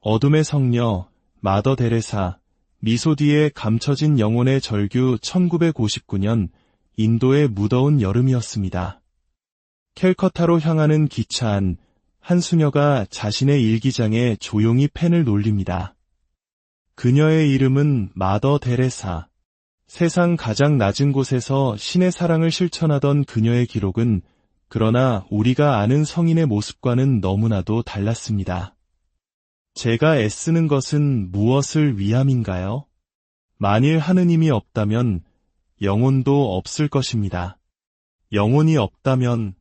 어둠의 성녀, 마더 데레사, 미소 뒤에 감춰진 영혼의 절규 1959년 인도의 무더운 여름이었습니다. 캘커타로 향하는 기차 안, 한 수녀가 자신의 일기장에 조용히 펜을 놀립니다. 그녀의 이름은 마더 데레사. 세상 가장 낮은 곳에서 신의 사랑을 실천하던 그녀의 기록은 그러나 우리가 아는 성인의 모습과는 너무나도 달랐습니다. 제가 애쓰는 것은 무엇을 위함인가요? 만일 하느님이 없다면 영혼도 없을 것입니다. 영혼이 없다면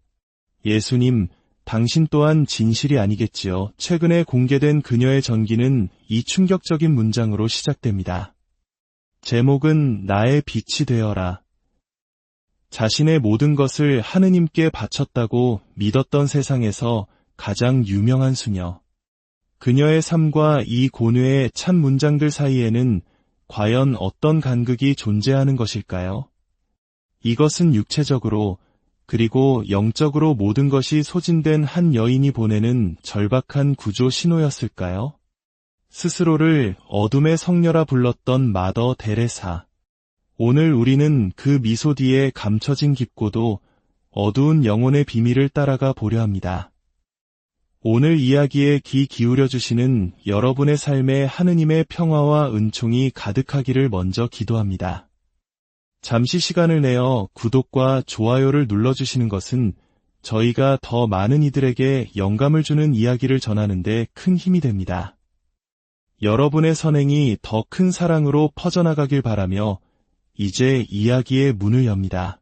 예수님, 당신 또한 진실이 아니겠지요. 최근에 공개된 그녀의 전기는 이 충격적인 문장으로 시작됩니다. 제목은 나의 빛이 되어라. 자신의 모든 것을 하느님께 바쳤다고 믿었던 세상에서 가장 유명한 수녀. 그녀의 삶과 이 고뇌의 참 문장들 사이에는 과연 어떤 간극이 존재하는 것일까요? 이것은 육체적으로 그리고 영적으로 모든 것이 소진된 한 여인이 보내는 절박한 구조 신호였을까요? 스스로를 어둠의 성녀라 불렀던 마더 데레사. 오늘 우리는 그 미소 뒤에 감춰진 깊고도 어두운 영혼의 비밀을 따라가 보려 합니다. 오늘 이야기에 귀 기울여 주시는 여러분의 삶에 하느님의 평화와 은총이 가득하기를 먼저 기도합니다. 잠시 시간을 내어 구독과 좋아요를 눌러주시는 것은 저희가 더 많은 이들에게 영감을 주는 이야기를 전하는 데 큰 힘이 됩니다. 여러분의 선행이 더 큰 사랑으로 퍼져나가길 바라며 이제 이야기의 문을 엽니다.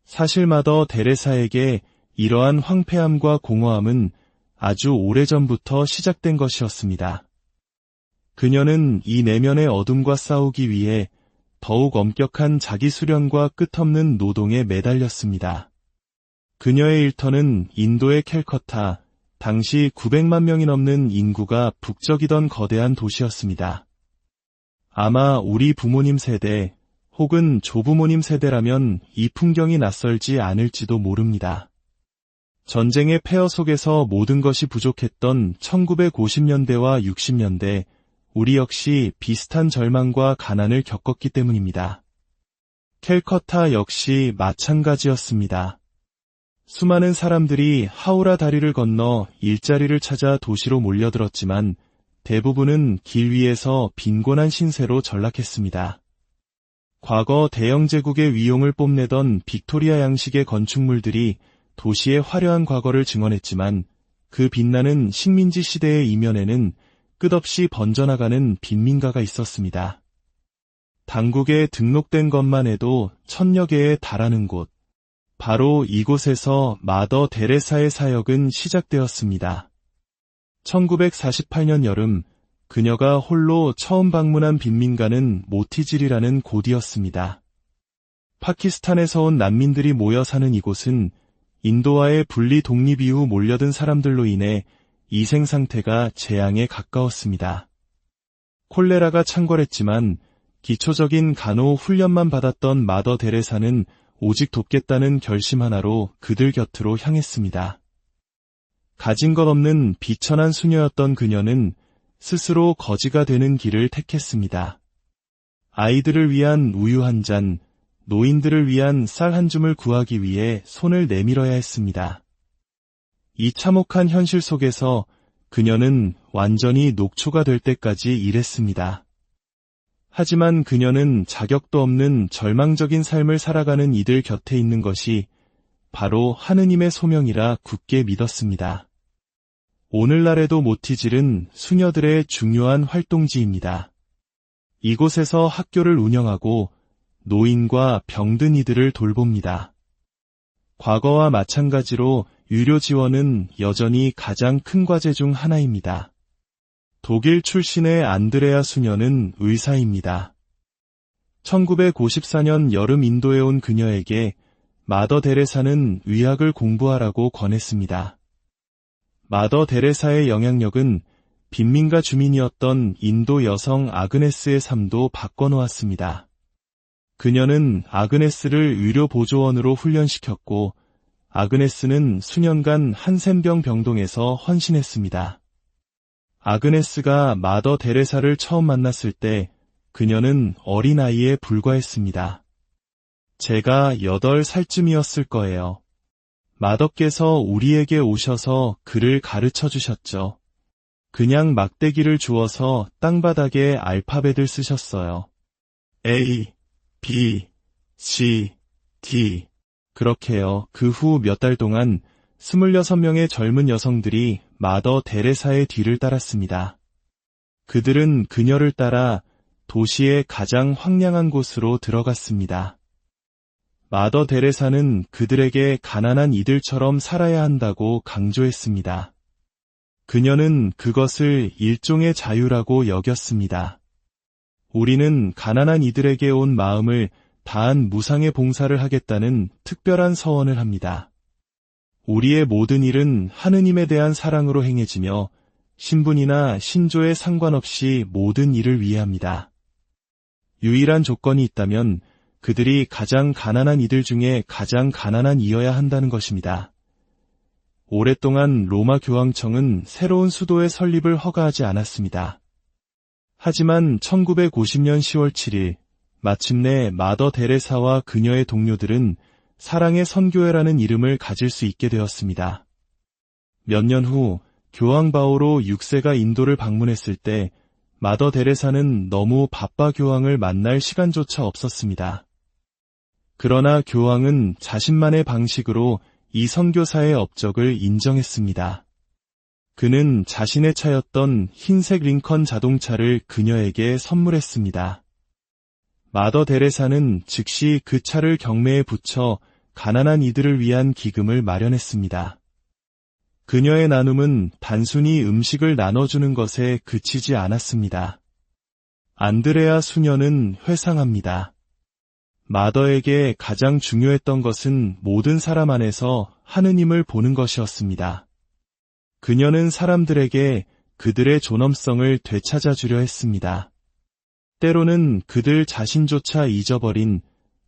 사실 마더 데레사에게 이러한 황폐함과 공허함은 아주 오래전부터 시작된 것이었습니다. 그녀는 이 내면의 어둠과 싸우기 위해 더욱 엄격한 자기 수련과 끝없는 노동에 매달렸습니다. 그녀의 일터는 인도의 캘커타, 당시 900만 명이 넘는 인구가 북적이던 거대한 도시였습니다. 아마 우리 부모님 세대 혹은 조부모님 세대라면 이 풍경이 낯설지 않을지도 모릅니다. 전쟁의 폐허 속에서 모든 것이 부족했던 1950년대와 60년대, 우리 역시 비슷한 절망과 가난을 겪었기 때문입니다. 캘커타 역시 마찬가지였습니다. 수많은 사람들이 하우라 다리를 건너 일자리를 찾아 도시로 몰려들었지만 대부분은 길 위에서 빈곤한 신세로 전락했습니다. 과거 대영 제국의 위용을 뽐내던 빅토리아 양식의 건축물들이 도시의 화려한 과거를 증언했지만 그 빛나는 식민지 시대의 이면에는 끝없이 번져나가는 빈민가가 있었습니다. 당국에 등록된 것만 해도 1000여 개에 달하는 곳. 바로 이곳에서 마더 데레사의 사역은 시작되었습니다. 1948년 여름, 그녀가 홀로 처음 방문한 빈민가는 모티질이라는 곳이었습니다. 파키스탄에서 온 난민들이 모여 사는 이곳은 인도와의 분리 독립 이후 몰려든 사람들로 인해 이생 상태가 재앙에 가까웠습니다. 콜레라가 창궐했지만 기초적인 간호 훈련만 받았던 마더 데레사는 오직 돕겠다는 결심 하나로 그들 곁으로 향했습니다. 가진 것 없는 비천한 수녀였던 그녀는 스스로 거지가 되는 길을 택했습니다. 아이들을 위한 우유 한 잔, 노인들을 위한 쌀 한 줌을 구하기 위해 손을 내밀어야 했습니다. 이 참혹한 현실 속에서 그녀는 완전히 녹초가 될 때까지 일했습니다. 하지만 그녀는 자격도 없는 절망적인 삶을 살아가는 이들 곁에 있는 것이 바로 하느님의 소명이라 굳게 믿었습니다. 오늘날에도 모티질은 수녀들의 중요한 활동지입니다. 이곳에서 학교를 운영하고 노인과 병든 이들을 돌봅니다. 과거와 마찬가지로 유료 지원은 여전히 가장 큰 과제 중 하나입니다. 독일 출신의 안드레아 수녀는 의사입니다. 1954년 여름 인도에 온 그녀에게 마더 데레사는 의학을 공부하라고 권했습니다. 마더 데레사의 영향력은 빈민가 주민이었던 인도 여성 아그네스의 삶도 바꿔놓았습니다. 그녀는 아그네스를 의료보조원으로 훈련시켰고 아그네스는 수년간 한센병 병동에서 헌신했습니다. 아그네스가 마더 데레사를 처음 만났을 때 그녀는 어린아이에 불과했습니다. 제가 8살쯤이었을 거예요. 마더께서 우리에게 오셔서 글을 가르쳐 주셨죠. 그냥 막대기를 주어서 땅바닥에 알파벳을 쓰셨어요. A, B, C, D. 그렇게요. 그 후 몇 달 동안 26명의 젊은 여성들이 마더 데레사의 뒤를 따랐습니다. 그들은 그녀를 따라 도시의 가장 황량한 곳으로 들어갔습니다. 마더 데레사는 그들에게 가난한 이들처럼 살아야 한다고 강조했습니다. 그녀는 그것을 일종의 자유라고 여겼습니다. 우리는 가난한 이들에게 온 마음을 다한 무상의 봉사를 하겠다는 특별한 서원을 합니다. 우리의 모든 일은 하느님에 대한 사랑으로 행해지며 신분이나 신조에 상관없이 모든 일을 위해 합니다. 유일한 조건이 있다면 그들이 가장 가난한 이들 중에 가장 가난한 이여야 한다는 것입니다. 오랫동안 로마 교황청은 새로운 수도의 설립을 허가하지 않았습니다. 하지만 1950년 10월 7일 마침내 마더 데레사와 그녀의 동료들은 사랑의 선교회라는 이름을 가질 수 있게 되었습니다. 몇 년 후 교황 바오로 6세가 인도를 방문했을 때 마더 데레사는 너무 바빠 교황을 만날 시간조차 없었습니다. 그러나 교황은 자신만의 방식으로 이 선교사의 업적을 인정했습니다. 그는 자신의 차였던 흰색 링컨 자동차를 그녀에게 선물했습니다. 마더 데레사는 즉시 그 차를 경매에 붙여 가난한 이들을 위한 기금을 마련했습니다. 그녀의 나눔은 단순히 음식을 나눠주는 것에 그치지 않았습니다. 안드레아 수녀는 회상합니다. 마더에게 가장 중요했던 것은 모든 사람 안에서 하느님을 보는 것이었습니다. 그녀는 사람들에게 그들의 존엄성을 되찾아주려 했습니다. 때로는 그들 자신조차 잊어버린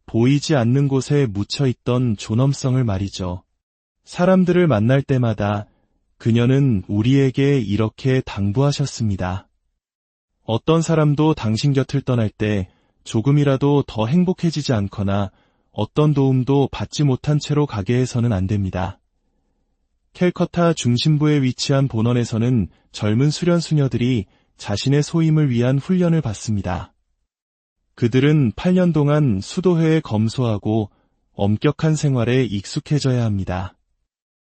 보이지 않는 곳에 묻혀있던 존엄성을 말이죠. 사람들을 만날 때마다 그녀는 우리에게 이렇게 당부하셨습니다. 어떤 사람도 당신 곁을 떠날 때 조금이라도 더 행복해지지 않거나 어떤 도움도 받지 못한 채로 가게 해서는 안 됩니다. 캘커타 중심부에 위치한 본원에서는 젊은 수련 수녀들이 자신의 소임을 위한 훈련을 받습니다. 그들은 8년 동안 수도회에 검소하고 엄격한 생활에 익숙해져야 합니다.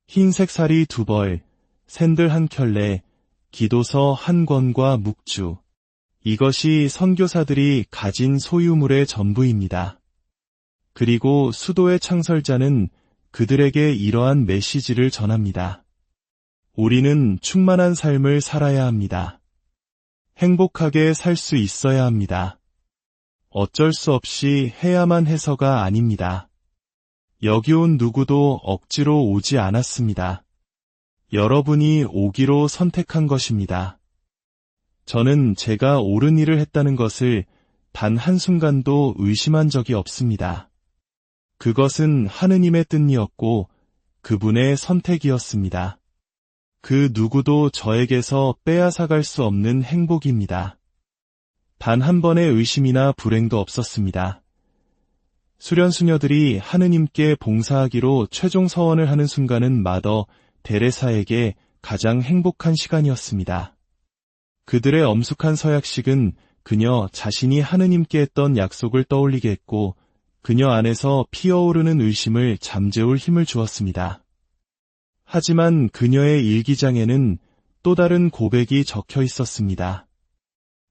흰색 사리 2벌, 샌들 1켤레, 기도서 1권과 묵주. 이것이 선교사들이 가진 소유물의 전부입니다. 그리고 수도의 창설자는 그들에게 이러한 메시지를 전합니다. 우리는 충만한 삶을 살아야 합니다. 행복하게 살 수 있어야 합니다. 어쩔 수 없이 해야만 해서가 아닙니다. 여기 온 누구도 억지로 오지 않았습니다. 여러분이 오기로 선택한 것입니다. 저는 제가 옳은 일을 했다는 것을 단 한순간도 의심한 적이 없습니다. 그것은 하느님의 뜻이었고 그분의 선택이었습니다. 그 누구도 저에게서 빼앗아갈 수 없는 행복입니다. 단 한 번의 의심이나 불행도 없었습니다. 수련 수녀들이 하느님께 봉사하기로 최종 서원을 하는 순간은 마더 데레사에게 가장 행복한 시간이었습니다. 그들의 엄숙한 서약식은 그녀 자신이 하느님께 했던 약속을 떠올리게 했고 그녀 안에서 피어오르는 의심을 잠재울 힘을 주었습니다. 하지만 그녀의 일기장에는 또 다른 고백이 적혀 있었습니다.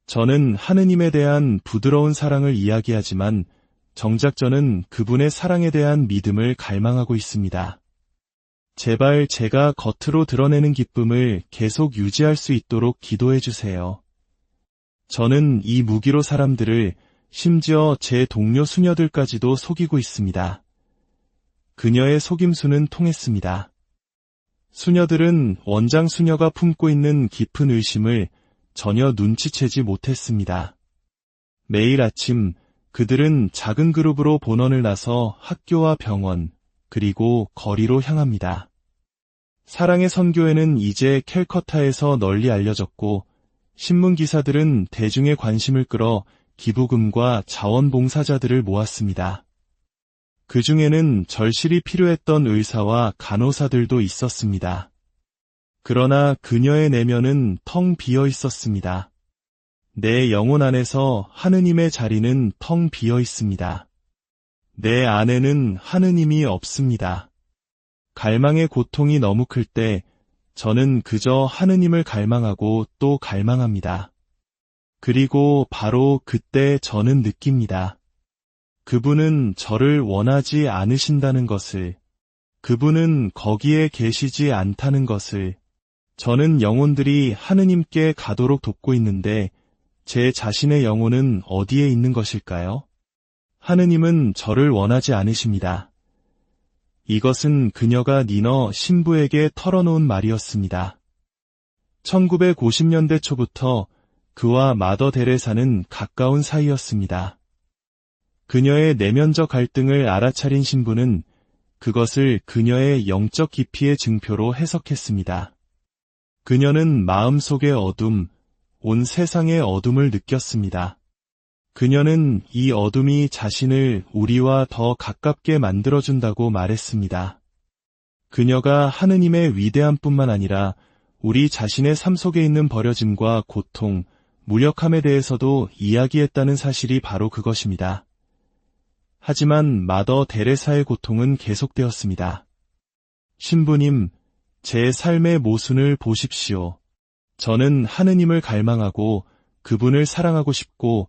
저는 하느님에 대한 부드러운 사랑을 이야기하지만 정작 저는 그분의 사랑에 대한 믿음을 갈망하고 있습니다. 제발 제가 겉으로 드러내는 기쁨을 계속 유지할 수 있도록 기도해 주세요. 저는 이 무기로 사람들을, 심지어 제 동료 수녀들까지도 속이고 있습니다. 그녀의 속임수는 통했습니다. 수녀들은 원장 수녀가 품고 있는 깊은 의심을 전혀 눈치채지 못했습니다. 매일 아침 그들은 작은 그룹으로 본원을 나서 학교와 병원, 그리고 거리로 향합니다. 사랑의 선교회는 이제 캘커타에서 널리 알려졌고 신문 기사들은 대중의 관심을 끌어 기부금과 자원봉사자들을 모았습니다. 그 중에는 절실히 필요했던 의사와 간호사들도 있었습니다. 그러나 그녀의 내면은 텅 비어 있었습니다. 내 영혼 안에서 하느님의 자리는 텅 비어 있습니다. 내 안에는 하느님이 없습니다. 갈망의 고통이 너무 클 때 저는 그저 하느님을 갈망하고 또 갈망합니다. 그리고 바로 그때 저는 느낍니다. 그분은 저를 원하지 않으신다는 것을, 그분은 거기에 계시지 않다는 것을. 저는 영혼들이 하느님께 가도록 돕고 있는데 제 자신의 영혼은 어디에 있는 것일까요? 하느님은 저를 원하지 않으십니다. 이것은 그녀가 니너 신부에게 털어놓은 말이었습니다. 1950년대 초부터 그와 마더 데레사는 가까운 사이였습니다. 그녀의 내면적 갈등을 알아차린 신부는 그것을 그녀의 영적 깊이의 증표로 해석했습니다. 그녀는 마음속의 어둠, 온 세상의 어둠을 느꼈습니다. 그녀는 이 어둠이 자신을 우리와 더 가깝게 만들어준다고 말했습니다. 그녀가 하느님의 위대함뿐만 아니라 우리 자신의 삶 속에 있는 버려짐과 고통, 무력함에 대해서도 이야기했다는 사실이 바로 그것입니다. 하지만 마더 데레사의 고통은 계속되었습니다. 신부님, 제 삶의 모순을 보십시오. 저는 하느님을 갈망하고 그분을 사랑하고 싶고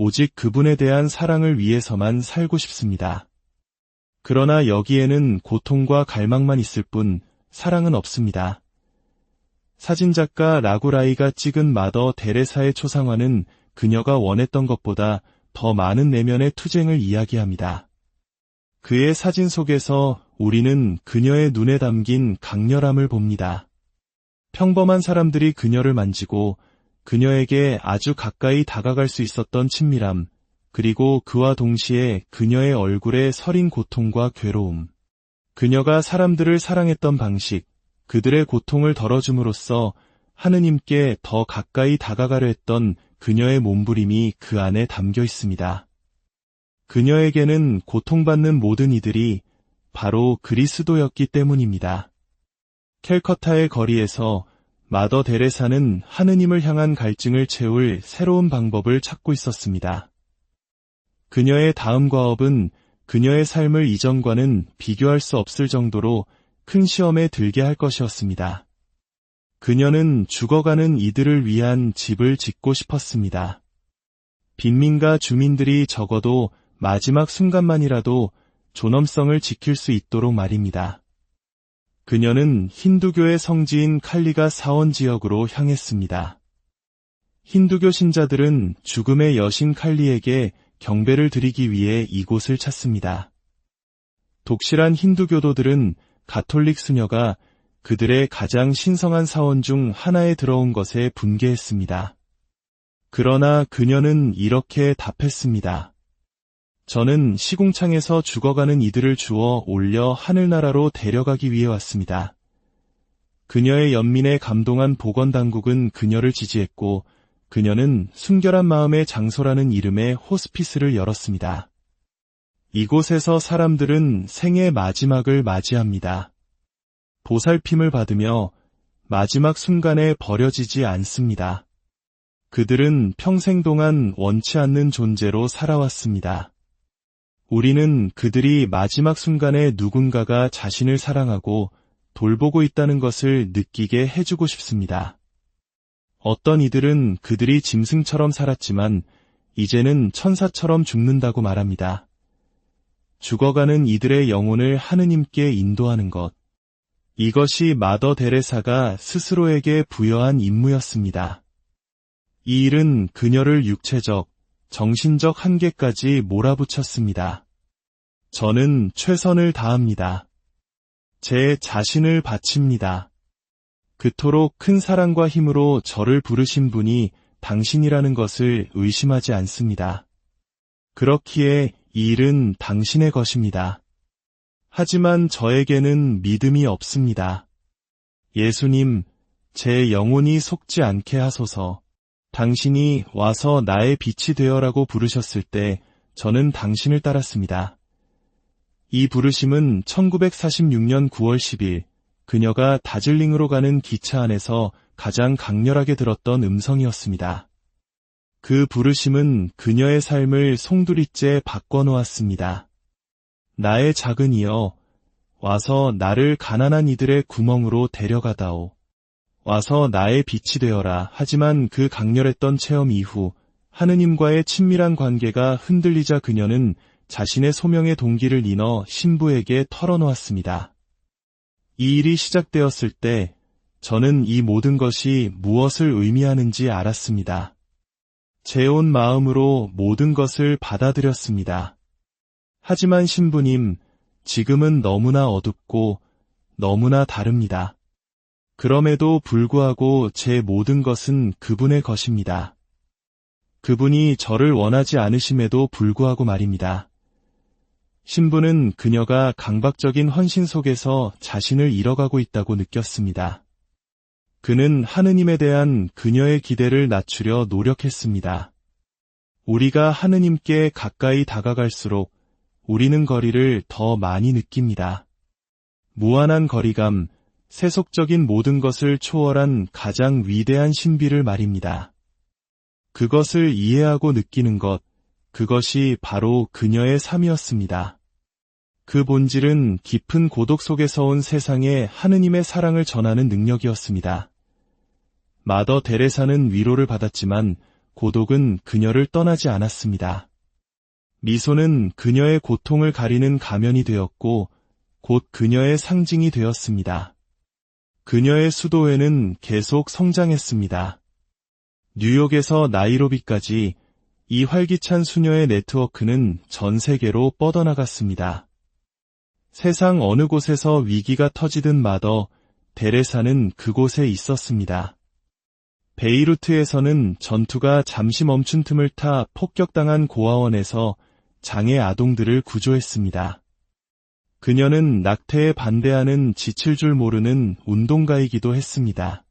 오직 그분에 대한 사랑을 위해서만 살고 싶습니다. 그러나 여기에는 고통과 갈망만 있을 뿐 사랑은 없습니다. 사진작가 라구라이가 찍은 마더 데레사의 초상화는 그녀가 원했던 것보다 더 많은 내면의 투쟁을 이야기합니다. 그의 사진 속에서 우리는 그녀의 눈에 담긴 강렬함을 봅니다. 평범한 사람들이 그녀를 만지고 그녀에게 아주 가까이 다가갈 수 있었던 친밀함, 그리고 그와 동시에 그녀의 얼굴에 서린 고통과 괴로움. 그녀가 사람들을 사랑했던 방식, 그들의 고통을 덜어줌으로써 하느님께 더 가까이 다가가려 했던 그녀의 몸부림이 그 안에 담겨 있습니다. 그녀에게는 고통받는 모든 이들이 바로 그리스도였기 때문입니다. 캘커타의 거리에서 마더 데레사는 하느님을 향한 갈증을 채울 새로운 방법을 찾고 있었습니다. 그녀의 다음 과업은 그녀의 삶을 이전과는 비교할 수 없을 정도로 큰 시험에 들게 할 것이었습니다. 그녀는 죽어가는 이들을 위한 집을 짓고 싶었습니다. 빈민가 주민들이 적어도 마지막 순간만이라도 존엄성을 지킬 수 있도록 말입니다. 그녀는 힌두교의 성지인 칼리가 사원 지역으로 향했습니다. 힌두교 신자들은 죽음의 여신 칼리에게 경배를 드리기 위해 이곳을 찾습니다. 독실한 힌두교도들은 가톨릭 수녀가 그들의 가장 신성한 사원 중 하나에 들어온 것에 분개했습니다. 그러나 그녀는 이렇게 답했습니다. 저는 시궁창에서 죽어가는 이들을 주워 올려 하늘나라로 데려가기 위해 왔습니다. 그녀의 연민에 감동한 보건당국은 그녀를 지지했고 그녀는 순결한 마음의 장소라는 이름의 호스피스를 열었습니다. 이곳에서 사람들은 생의 마지막을 맞이합니다. 보살핌을 받으며 마지막 순간에 버려지지 않습니다. 그들은 평생 동안 원치 않는 존재로 살아왔습니다. 우리는 그들이 마지막 순간에 누군가가 자신을 사랑하고 돌보고 있다는 것을 느끼게 해주고 싶습니다. 어떤 이들은 그들이 짐승처럼 살았지만 이제는 천사처럼 죽는다고 말합니다. 죽어가는 이들의 영혼을 하느님께 인도하는 것. 이것이 마더 데레사가 스스로에게 부여한 임무였습니다. 이 일은 그녀를 육체적, 정신적 한계까지 몰아붙였습니다. 저는 최선을 다합니다. 제 자신을 바칩니다. 그토록 큰 사랑과 힘으로 저를 부르신 분이 당신이라는 것을 의심하지 않습니다. 그렇기에 이 일은 당신의 것입니다. 하지만 저에게는 믿음이 없습니다. 예수님, 제 영혼이 속지 않게 하소서. 당신이 와서 나의 빛이 되어라고 부르셨을 때 저는 당신을 따랐습니다. 이 부르심은 1946년 9월 10일 그녀가 다즐링으로 가는 기차 안에서 가장 강렬하게 들었던 음성이었습니다. 그 부르심은 그녀의 삶을 송두리째 바꿔놓았습니다. 나의 작은 이여, 와서 나를 가난한 이들의 구멍으로 데려가다오. 와서 나의 빛이 되어라. 하지만 그 강렬했던 체험 이후 하느님과의 친밀한 관계가 흔들리자 그녀는 자신의 소명의 동기를 인어 신부에게 털어놓았습니다. 이 일이 시작되었을 때 저는 이 모든 것이 무엇을 의미하는지 알았습니다. 제 온 마음으로 모든 것을 받아들였습니다. 하지만 신부님, 지금은 너무나 어둡고 너무나 다릅니다. 그럼에도 불구하고 제 모든 것은 그분의 것입니다. 그분이 저를 원하지 않으심에도 불구하고 말입니다. 신부는 그녀가 강박적인 헌신 속에서 자신을 잃어가고 있다고 느꼈습니다. 그는 하느님에 대한 그녀의 기대를 낮추려 노력했습니다. 우리가 하느님께 가까이 다가갈수록 우리는 거리를 더 많이 느낍니다. 무한한 거리감, 세속적인 모든 것을 초월한 가장 위대한 신비를 말입니다. 그것을 이해하고 느끼는 것, 그것이 바로 그녀의 삶이었습니다. 그 본질은 깊은 고독 속에서 온 세상에 하느님의 사랑을 전하는 능력이었습니다. 마더 데레사는 위로를 받았지만 고독은 그녀를 떠나지 않았습니다. 미소는 그녀의 고통을 가리는 가면이 되었고 곧 그녀의 상징이 되었습니다. 그녀의 수도회는 계속 성장했습니다. 뉴욕에서 나이로비까지 이 활기찬 수녀의 네트워크는 전 세계로 뻗어나갔습니다. 세상 어느 곳에서 위기가 터지든 마더 데레사는 그곳에 있었습니다. 베이루트에서는 전투가 잠시 멈춘 틈을 타 폭격당한 고아원에서 장애 아동들을 구조했습니다. 그녀는 낙태에 반대하는 지칠 줄 모르는 운동가이기도 했습니다.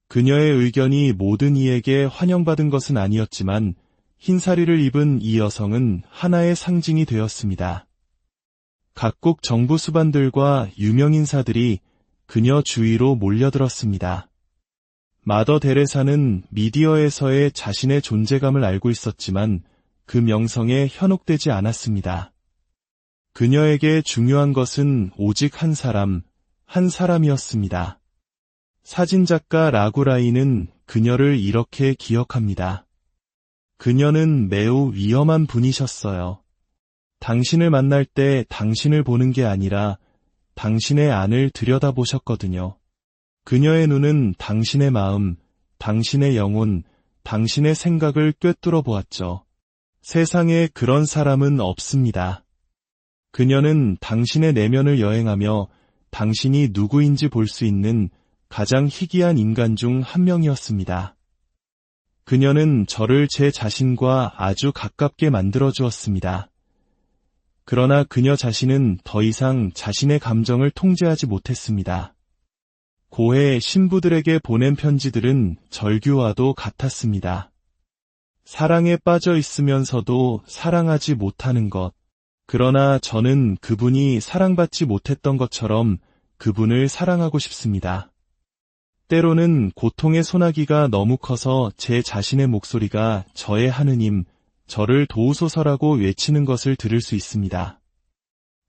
그녀의 의견이 모든 이에게 환영받은 것은 아니었지만 흰사리를 입은 이 여성은 하나의 상징이 되었습니다. 각국 정부 수반들과 유명인사들이 그녀 주위로 몰려들었습니다. 마더 데레사는 미디어에서의 자신의 존재감을 알고 있었지만 그 명성에 현혹되지 않았습니다. 그녀에게 중요한 것은 오직 한 사람이었습니다. 사진작가 라구라이는 그녀를 이렇게 기억합니다. 그녀는 매우 위험한 분이셨어요. 당신을 만날 때 당신을 보는 게 아니라 당신의 안을 들여다보셨거든요. 그녀의 눈은 당신의 마음, 당신의 영혼, 당신의 생각을 꿰뚫어 보았죠. 세상에 그런 사람은 없습니다. 그녀는 당신의 내면을 여행하며 당신이 누구인지 볼 수 있는 가장 희귀한 인간 중 한 명이었습니다. 그녀는 저를 제 자신과 아주 가깝게 만들어 주었습니다. 그러나 그녀 자신은 더 이상 자신의 감정을 통제하지 못했습니다. 고해 신부들에게 보낸 편지들은 절규와도 같았습니다. 사랑에 빠져 있으면서도 사랑하지 못하는 것. 그러나 저는 그분이 사랑받지 못했던 것처럼 그분을 사랑하고 싶습니다. 때로는 고통의 소나기가 너무 커서 제 자신의 목소리가 저의 하느님, 저를 도우소서라고 외치는 것을 들을 수 있습니다.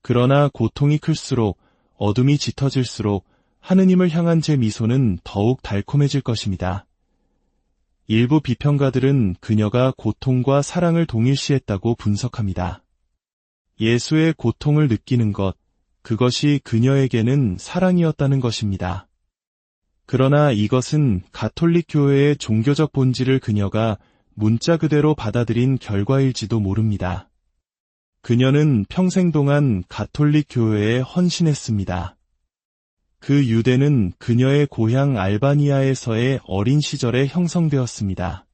그러나 고통이 클수록, 어둠이 짙어질수록 하느님을 향한 제 미소는 더욱 달콤해질 것입니다. 일부 비평가들은 그녀가 고통과 사랑을 동일시했다고 분석합니다. 예수의 고통을 느끼는 것, 그것이 그녀에게는 사랑이었다는 것입니다. 그러나 이것은 가톨릭 교회의 종교적 본질을 그녀가 문자 그대로 받아들인 결과일지도 모릅니다. 그녀는 평생 동안 가톨릭 교회에 헌신했습니다. 그 유대는 그녀의 고향 알바니아에서의 어린 시절에 형성되었습니다.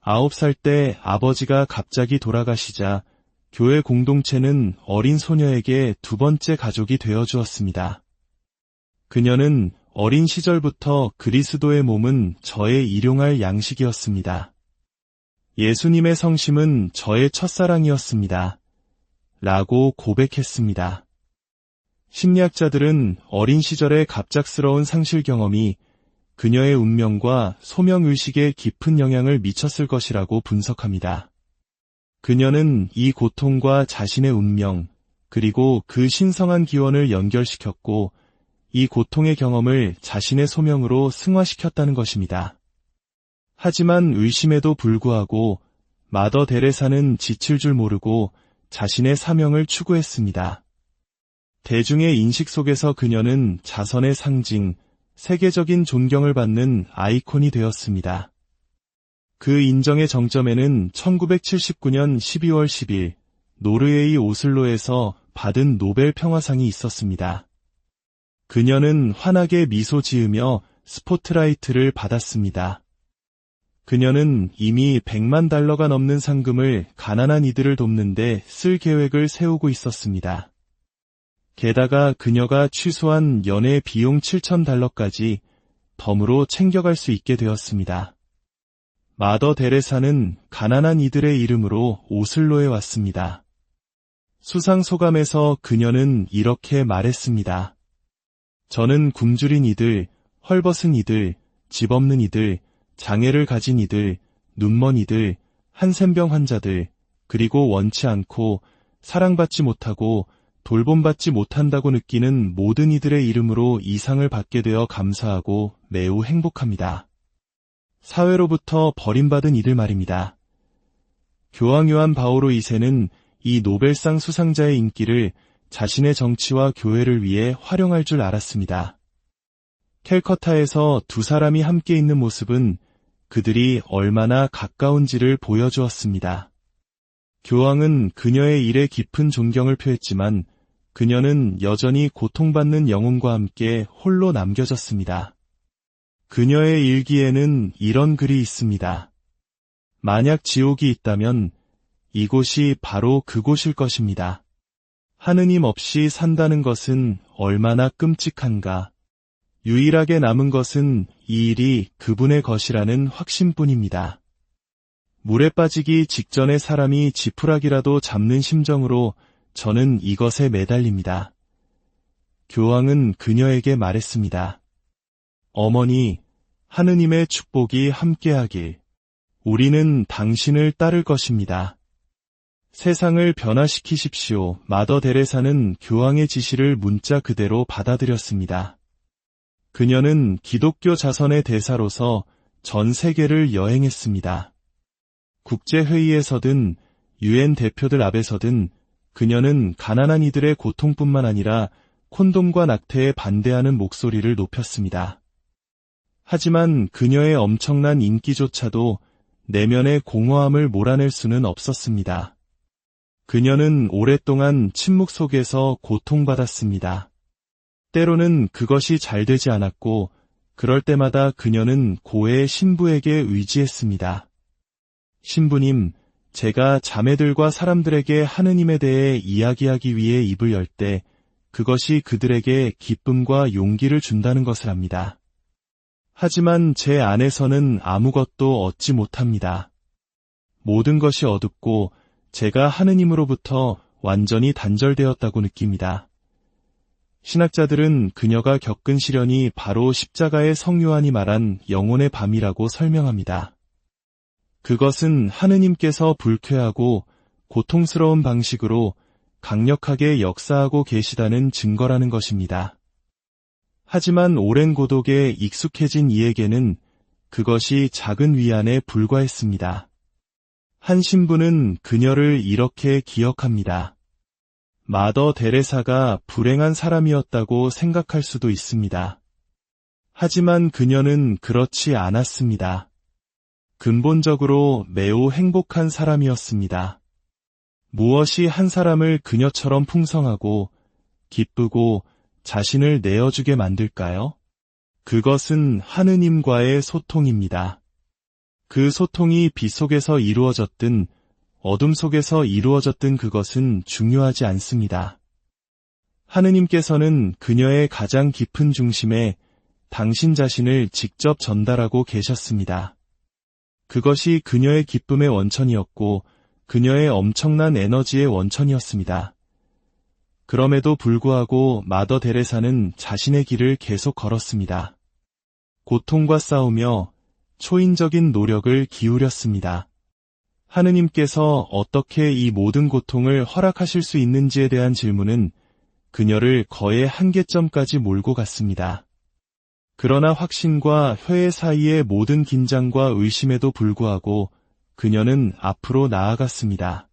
9살 때 아버지가 갑자기 돌아가시자 교회 공동체는 어린 소녀에게 두 번째 가족이 되어주었습니다. 그녀는 어린 시절부터 그리스도의 몸은 저의 일용할 양식이었습니다. 예수님의 성심은 저의 첫사랑이었습니다. 라고 고백했습니다. 심리학자들은 어린 시절의 갑작스러운 상실 경험이 그녀의 운명과 소명의식에 깊은 영향을 미쳤을 것이라고 분석합니다. 그녀는 이 고통과 자신의 운명, 그리고 그 신성한 기원을 연결시켰고 이 고통의 경험을 자신의 소명으로 승화시켰다는 것입니다. 하지만 의심에도 불구하고 마더 데레사는 지칠 줄 모르고 자신의 사명을 추구했습니다. 대중의 인식 속에서 그녀는 자선의 상징, 세계적인 존경을 받는 아이콘이 되었습니다. 그 인정의 정점에는 1979년 12월 10일 노르웨이 오슬로에서 받은 노벨 평화상이 있었습니다. 그녀는 환하게 미소 지으며 스포트라이트를 받았습니다. 그녀는 이미 $1,000,000가 넘는 상금을 가난한 이들을 돕는 데 쓸 계획을 세우고 있었습니다. 게다가 그녀가 취소한 연애 비용 $7,000까지 덤으로 챙겨갈 수 있게 되었습니다. 마더 데레사는 가난한 이들의 이름으로 오슬로에 왔습니다. 수상 소감에서 그녀는 이렇게 말했습니다. 저는 굶주린 이들, 헐벗은 이들, 집 없는 이들, 장애를 가진 이들, 눈먼 이들, 한센병 환자들, 그리고 원치 않고 사랑받지 못하고 돌봄받지 못한다고 느끼는 모든 이들의 이름으로 이 상을 받게 되어 감사하고 매우 행복합니다. 사회로부터 버림받은 이들 말입니다. 교황 요한 바오로 2세는 이 노벨상 수상자의 인기를 자신의 정치와 교회를 위해 활용할 줄 알았습니다. 캘커타에서 두 사람이 함께 있는 모습은 그들이 얼마나 가까운지를 보여주었습니다. 교황은 그녀의 일에 깊은 존경을 표했지만 그녀는 여전히 고통받는 영혼과 함께 홀로 남겨졌습니다. 그녀의 일기에는 이런 글이 있습니다. 만약 지옥이 있다면 이곳이 바로 그곳일 것입니다. 하느님 없이 산다는 것은 얼마나 끔찍한가. 유일하게 남은 것은 이 일이 그분의 것이라는 확신뿐입니다. 물에 빠지기 직전에 사람이 지푸라기라도 잡는 심정으로 저는 이것에 매달립니다. 교황은 그녀에게 말했습니다. 어머니, 하느님의 축복이 함께하길. 우리는 당신을 따를 것입니다. 세상을 변화시키십시오. 마더 데레사는 교황의 지시를 문자 그대로 받아들였습니다. 그녀는 기독교 자선의 대사로서 전 세계를 여행했습니다. 국제회의에서든 UN 대표들 앞에서든 그녀는 가난한 이들의 고통뿐만 아니라 콘돔과 낙태에 반대하는 목소리를 높였습니다. 하지만 그녀의 엄청난 인기조차도 내면의 공허함을 몰아낼 수는 없었습니다. 그녀는 오랫동안 침묵 속에서 고통받았습니다. 때로는 그것이 잘 되지 않았고 그럴 때마다 그녀는 고해의 신부에게 의지했습니다. 신부님, 제가 자매들과 사람들에게 하느님에 대해 이야기하기 위해 입을 열 때 그것이 그들에게 기쁨과 용기를 준다는 것을 압니다. 하지만 제 안에서는 아무것도 얻지 못합니다. 모든 것이 어둡고 제가 하느님으로부터 완전히 단절되었다고 느낍니다. 신학자들은 그녀가 겪은 시련이 바로 십자가의 성요한이 말한 영혼의 밤이라고 설명합니다. 그것은 하느님께서 불쾌하고 고통스러운 방식으로 강력하게 역사하고 계시다는 증거라는 것입니다. 하지만 오랜 고독에 익숙해진 이에게는 그것이 작은 위안에 불과했습니다. 한 신부는 그녀를 이렇게 기억합니다. 마더 데레사가 불행한 사람이었다고 생각할 수도 있습니다. 하지만 그녀는 그렇지 않았습니다. 근본적으로 매우 행복한 사람이었습니다. 무엇이 한 사람을 그녀처럼 풍성하고 기쁘고 자신을 내어주게 만들까요? 그것은 하느님과의 소통입니다. 그 소통이 빛 속에서 이루어졌든 어둠 속에서 이루어졌든 그것은 중요하지 않습니다. 하느님께서는 그녀의 가장 깊은 중심에 당신 자신을 직접 전달하고 계셨습니다. 그것이 그녀의 기쁨의 원천이었고 그녀의 엄청난 에너지의 원천이었습니다. 그럼에도 불구하고 마더 데레사는 자신의 길을 계속 걸었습니다. 고통과 싸우며 초인적인 노력을 기울였습니다. 하느님께서 어떻게 이 모든 고통을 허락하실 수 있는지에 대한 질문은 그녀를 거의 한계점까지 몰고 갔습니다. 그러나 확신과 회의 사이의 모든 긴장과 의심에도 불구하고 그녀는 앞으로 나아갔습니다.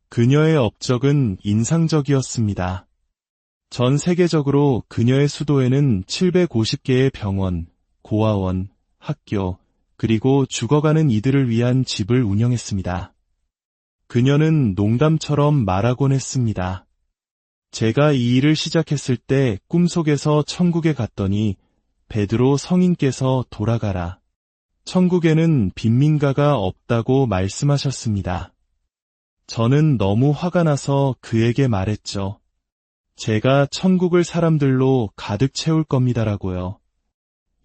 그녀의 업적은 인상적이었습니다. 전 세계적으로 그녀의 수도에는 750개의 병원, 고아원, 학교, 그리고 죽어가는 이들을 위한 집을 운영했습니다. 그녀는 농담처럼 말하곤 했습니다. 제가 이 일을 시작했을 때 꿈속에서 천국에 갔더니 베드로 성인께서 돌아가라. 천국에는 빈민가가 없다고 말씀하셨습니다. 저는 너무 화가 나서 그에게 말했죠. 제가 천국을 사람들로 가득 채울 겁니다라고요.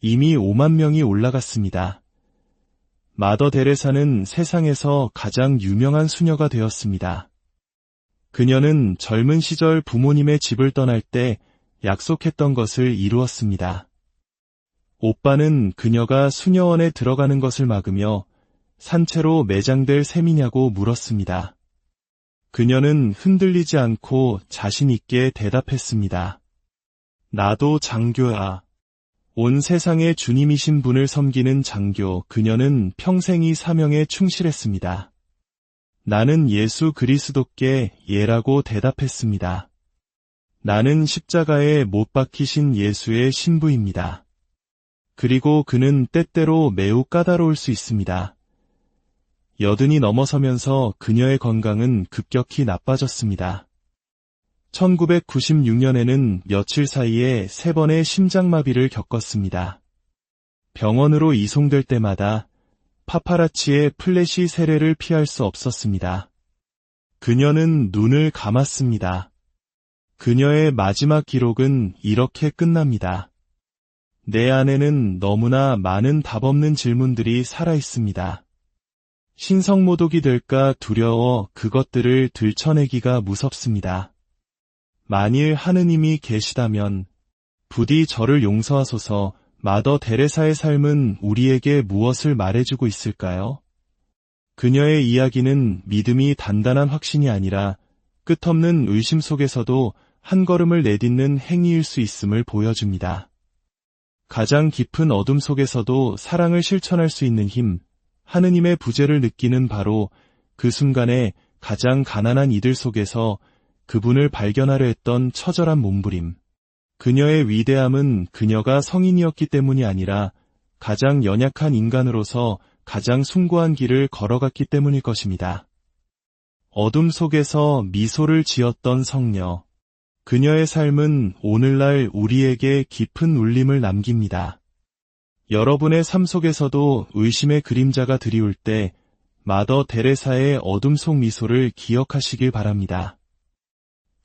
이미 5만 명이 올라갔습니다. 마더 데레사는 세상에서 가장 유명한 수녀가 되었습니다. 그녀는 젊은 시절 부모님의 집을 떠날 때 약속했던 것을 이루었습니다. 오빠는 그녀가 수녀원에 들어가는 것을 막으며 산채로 매장될 셈이냐고 물었습니다. 그녀는 흔들리지 않고 자신 있게 대답했습니다. 나도 장교야. 온 세상의 주님이신 분을 섬기는 장교, 그녀는 평생이 사명에 충실했습니다. 나는 예수 그리스도께 예라고 대답했습니다. 나는 십자가에 못 박히신 예수의 신부입니다. 그리고 그는 때때로 매우 까다로울 수 있습니다. 80이 넘어서면서 그녀의 건강은 급격히 나빠졌습니다. 1996년에는 며칠 사이에 3번의 심장마비를 겪었습니다. 병원으로 이송될 때마다 파파라치의 플래시 세례를 피할 수 없었습니다. 그녀는 눈을 감았습니다. 그녀의 마지막 기록은 이렇게 끝납니다. 내 안에는 너무나 많은 답없는 질문들이 살아있습니다. 신성모독이 될까 두려워 그것들을 들춰내기가 무섭습니다. 만일 하느님이 계시다면 부디 저를 용서하소서. 마더 데레사의 삶은 우리에게 무엇을 말해주고 있을까요? 그녀의 이야기는 믿음이 단단한 확신이 아니라 끝없는 의심 속에서도 한 걸음을 내딛는 행위일 수 있음을 보여줍니다. 가장 깊은 어둠 속에서도 사랑을 실천할 수 있는 힘, 하느님의 부재를 느끼는 바로 그 순간에 가장 가난한 이들 속에서 그분을 발견하려 했던 처절한 몸부림. 그녀의 위대함은 그녀가 성인이었기 때문이 아니라 가장 연약한 인간으로서 가장 숭고한 길을 걸어갔기 때문일 것입니다. 어둠 속에서 미소를 지었던 성녀. 그녀의 삶은 오늘날 우리에게 깊은 울림을 남깁니다. 여러분의 삶 속에서도 의심의 그림자가 드리울 때 마더 데레사의 어둠 속 미소를 기억하시길 바랍니다.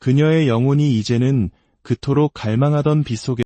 그녀의 영혼이 이제는 그토록 갈망하던 빛 속에